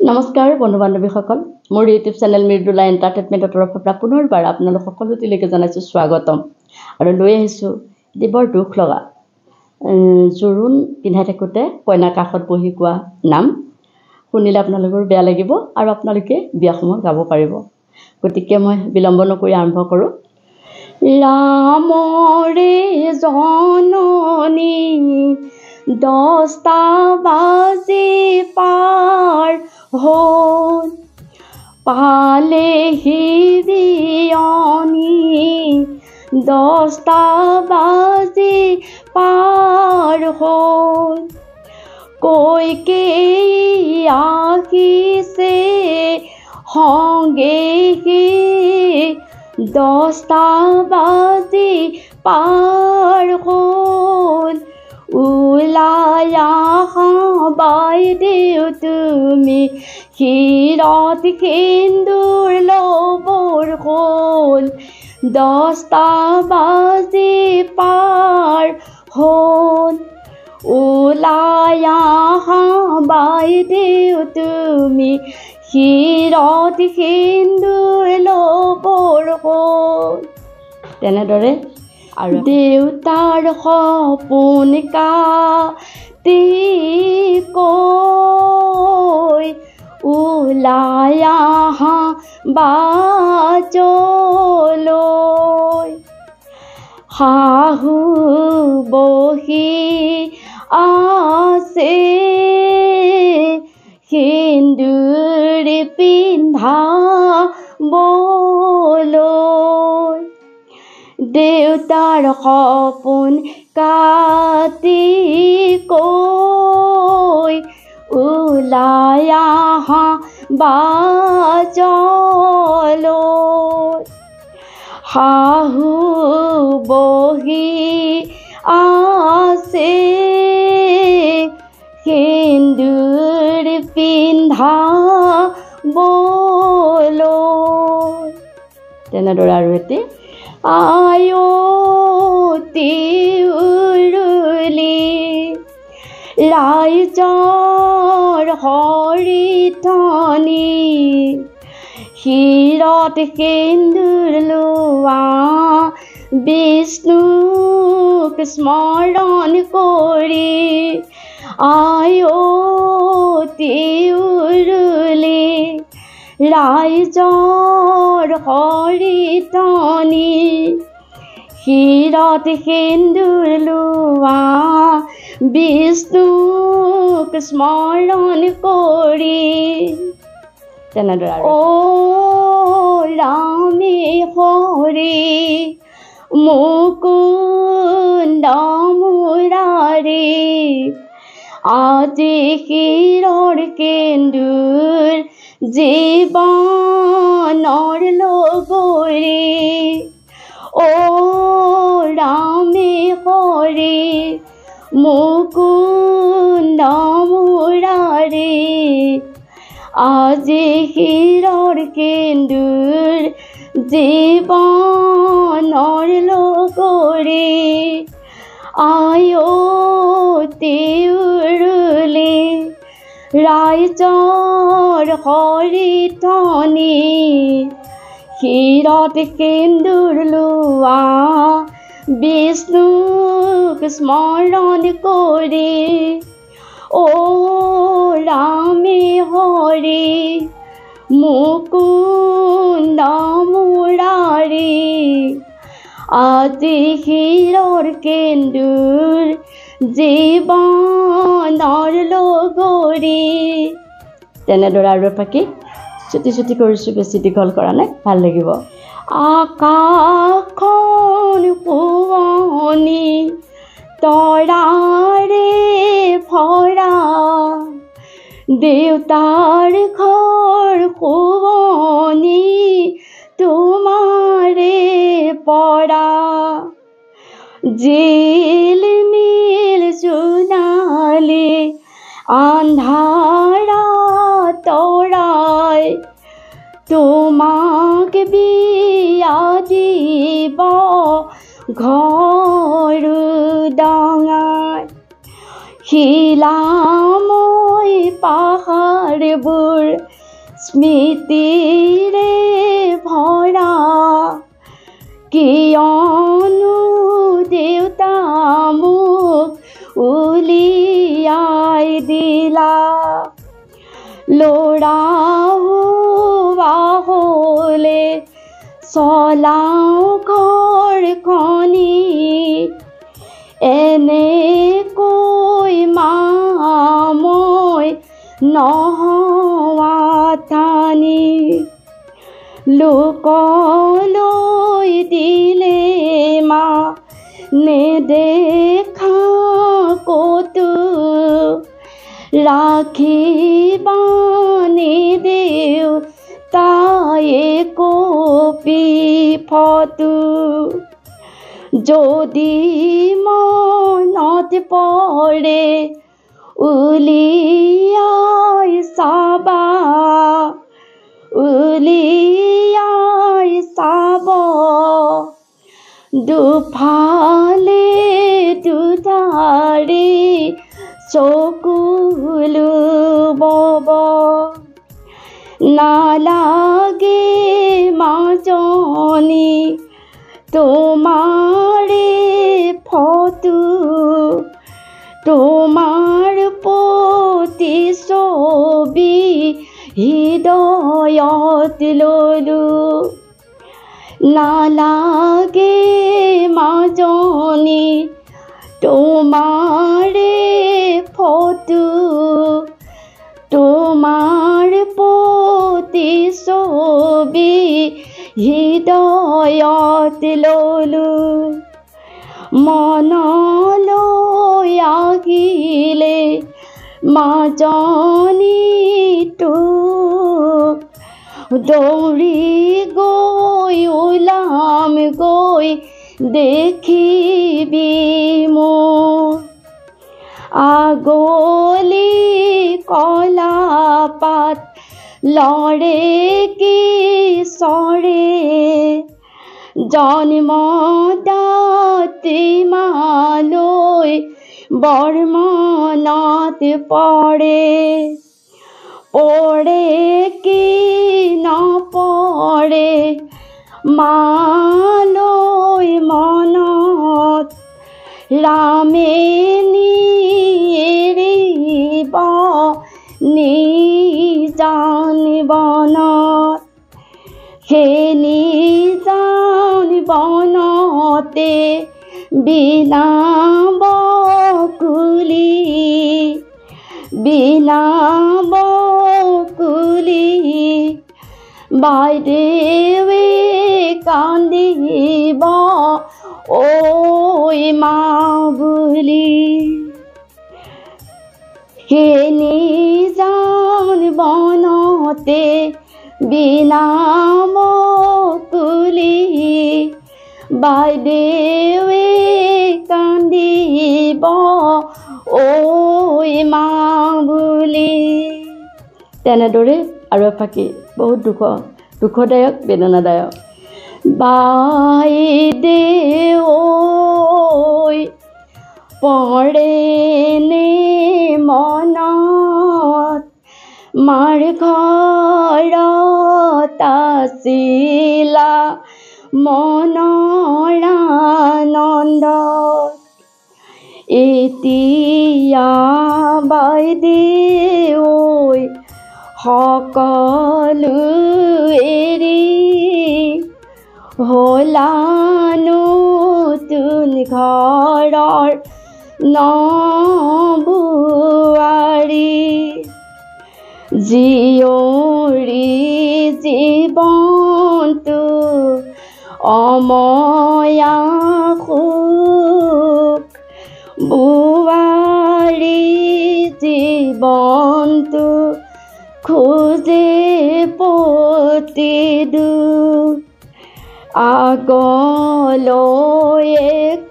নমস্কাৰ বন্ধু বান্ধৱীসকল মোৰ ইউটিউব চেনেল মৃদুলা এণ্টাৰটেইনমেণ্টৰ তৰফৰ পৰা পুনৰবাৰ আপোনালোক সকলোলৈকে জনাইছোঁ স্বাগতম আৰু লৈ আহিছোঁ বৰ দুখ লগা জোৰোণ পিন্ধাই থাকোঁতে কইনা কাষত বহি কোৱা নাম শুনিলে আপোনালোকৰ বেয়া লাগিব আৰু আপোনালোকে বিয়া সময়ত গাব পাৰিব গতিকে মই বিলম্ব নকৰি আৰম্ভ কৰোঁ ৰামৰে জননী 10টা বাজি পাৰ হ'ল পালেহি বিয়নী 10টা বাজি পাৰ হ'ল কৈকেয়ী আহিছে সংগে 10টা বাজি পাৰ হ'ল ওলাই আহা বাইদেউ তুমি ক্ষীৰত সেন্দুৰ ল'বৰ হ'ল 10টা বাজি পাৰ হ'ল ওলাই আহা বাইদেউ তুমি ক্ষীৰত সেন্দুৰ ল'বৰ হ'ল তেনেদৰে আৰু দেউতাৰ সপোন কাটি কৈ ওলাই আহা বাজলৈ শাহু বহি আছে সেন্দুৰ পিন্ধাবলৈ দেউতাৰ সপোন কাটি কৈ ওলাই আহা বাজলৈ শাহু বহি আছে সেন্দুৰ পিন্ধাবলৈ তেনেদৰে আৰু এটি আয়তি উৰুলি ৰাইজৰ হৰিধনী ক্ষীৰত সেন্দুৰ লোৱা বিষ্ণুক স্মৰণ কৰি আয়তি উৰুলি ৰাইজৰ হৰিধনী ক্ষীৰত সেন্দুৰ লোৱা বিষ্ণুক স্মৰণ কৰি তেনেদৰে ও ৰামে হৰি মুকুন্দ মুৰাৰী আজি ক্ষীৰৰ সেন্দুৰ জীৱনৰ লগৰী ও ৰামে হৰি মুকুন্দ মুৰাৰী আজি ক্ষীৰৰ সেন্দুৰ জীৱনৰ লগৰী আয়তি উৰুলি ৰাইজৰ হৰিধনী ক্ষীৰত সেন্দুৰ লোৱা বিষ্ণুক স্মৰণ কৰি ও ৰামে হৰি মুকুন্দ মুৰাৰী আজি ক্ষীৰৰ সেন্দুৰ জীৱনৰ লগৰী তেনেদৰে আৰু এপাকি চুটি চুটি কৰিছোঁ বেছি দীঘল কৰা নাই ভাল লাগিব আকাশখন শুৱনি তৰাৰে ভৰা দেউতাৰ ঘৰ শুৱনি তোমাৰে পৰা জিলমিল জোনালী আন্ধাৰা তৰাই তোমাক বিয়া দিব ঘৰ ডাঙৰ শিলা মই পাহাৰবোৰ স্মৃতিৰে ভৰা কিয়নো দেউতা মোক উলিয়াই দিলা ল'ৰা হোৱা হ'লে চলাওঁ ঘৰখনি এনেকৈ মা মই নহোৱা ঠানি লোকলৈ দিলে মা নেদেখা ক'তো ৰাখিবানে দেউতায়ে কপি ফটো যদি মনত পৰে উলিয়াই চাবা দুফালে দুধাৰি চকুলো বব নালাগে মাজনী তোমাৰে ফটো তোমাৰ প্ৰতিচ্ছবি হৃদয়ত ললো নালাগে মাজনী তোমাৰে ফটো তোমাৰ প্ৰতিচ্ছবি হৃদয়ত ললো মনলৈ আহিলে মাজনীটো দৌৰি গৈ ওলাম গৈ দেখিবি মোৰ আগলি কলা পাত লৰে কিশোৰে জন্মদাত্ৰী মালৈ বৰ মনত পৰে কি নপৰে মালৈ মনত ৰামে এৰিব নিজান বনত সেই নিজান বনতে বিলাব কুলি বাইদেৱে কান্দিব ঐ মা বুলি সেই নিজান বনতে বিলাব কুলি বাইদেৱে কান্দিব ঐ মা বুলি তেনেদৰে আৰু এফাকি বহুত দুখদায়ক বেদনাদায়ক বাইদেউ পৰেনে মনত মাৰ ঘৰত আছিলা মনৰ আনন্দ এতিয়া বাইদেউ সকলো এৰি হলা নতুন ঘৰৰ নবোৱাৰী জীয়ৰী জীৱনটো অময়া সুখ বোৱাৰী জীৱনটো খোজে প্ৰতিদুখ আগলৈ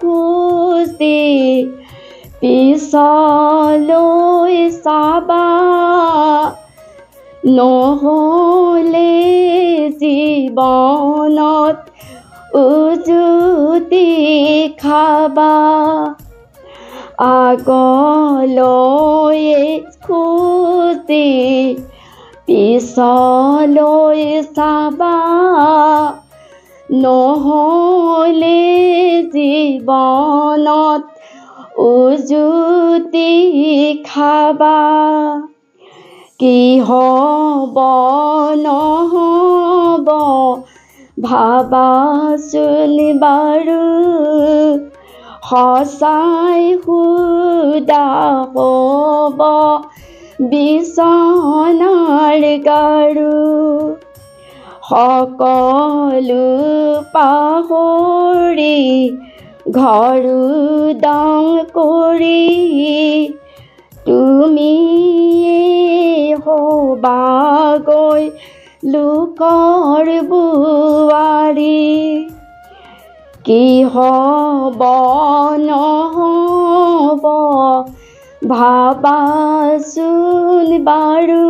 খুজি পিছলৈ চাবা নহ'লে জীৱনত উজুতি খাবা আগলৈ খুজি পিছলৈ চাবা নহ'লে জীৱনত উজুতি খাবা কি হ'ব নহ'ব ভাবাচোন বাৰু সঁচাই সুদা হ'ব বিচনাৰ গাৰু সকলো পাহৰি ঘৰো দাং কৰি তুমি হ'বাগৈ লোকৰ বোৱাৰী কি হ'ব নহ'ব ভাবাচোন বাৰু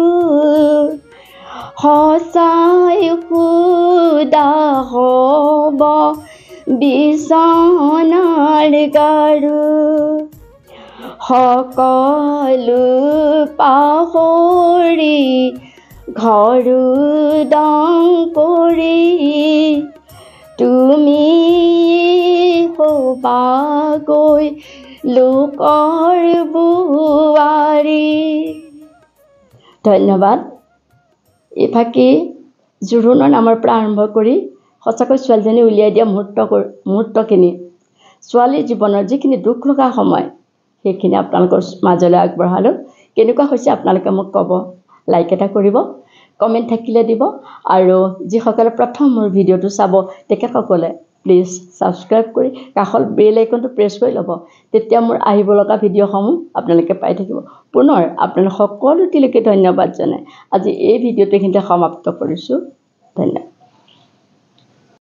সঁচাই সুদা হ'ব বিচনাৰ গাৰু সকলো পাহৰি ঘৰো দাং কৰি তুমি হ'বাগৈ লোকৰ বোৱাৰী। ধন্যবাদ। এই ফাঁকি জোৰোণৰ নামৰ পৰা আৰম্ভ কৰি সঁচাকৈ ছোৱালীজনী উলিয়াই দিয়া মুহূৰ্তখিনি ছোৱালীৰ জীৱনৰ যিখিনি দুখ লগা সময় সেইখিনি আপোনালোকৰ মাজলৈ আগবঢ়ালোঁ। কেনেকুৱা হৈছে আপোনালোকে মোক ক'ব, লাইক এটা কৰিব, কমেণ্ট থাকিলে দিব, আৰু যিসকলে প্ৰথম মোৰ ভিডিঅ'টো চাব তেখেতসকলে প্লিজ ছাবস্ক্ৰাইব কৰি কাষৰ বেল আইকনটো প্ৰেছ কৰি ল'ব। তেতিয়া মোৰ আহিব লগা ভিডিঅ'সমূহ আপোনালোকে পাই থাকিব। পুনৰ আপোনালোক সকলোটিলৈকে ধন্যবাদ জনাই আজি এই ভিডিঅ'টো এইখিনিতে সমাপ্ত কৰিছোঁ। ধন্যবাদ।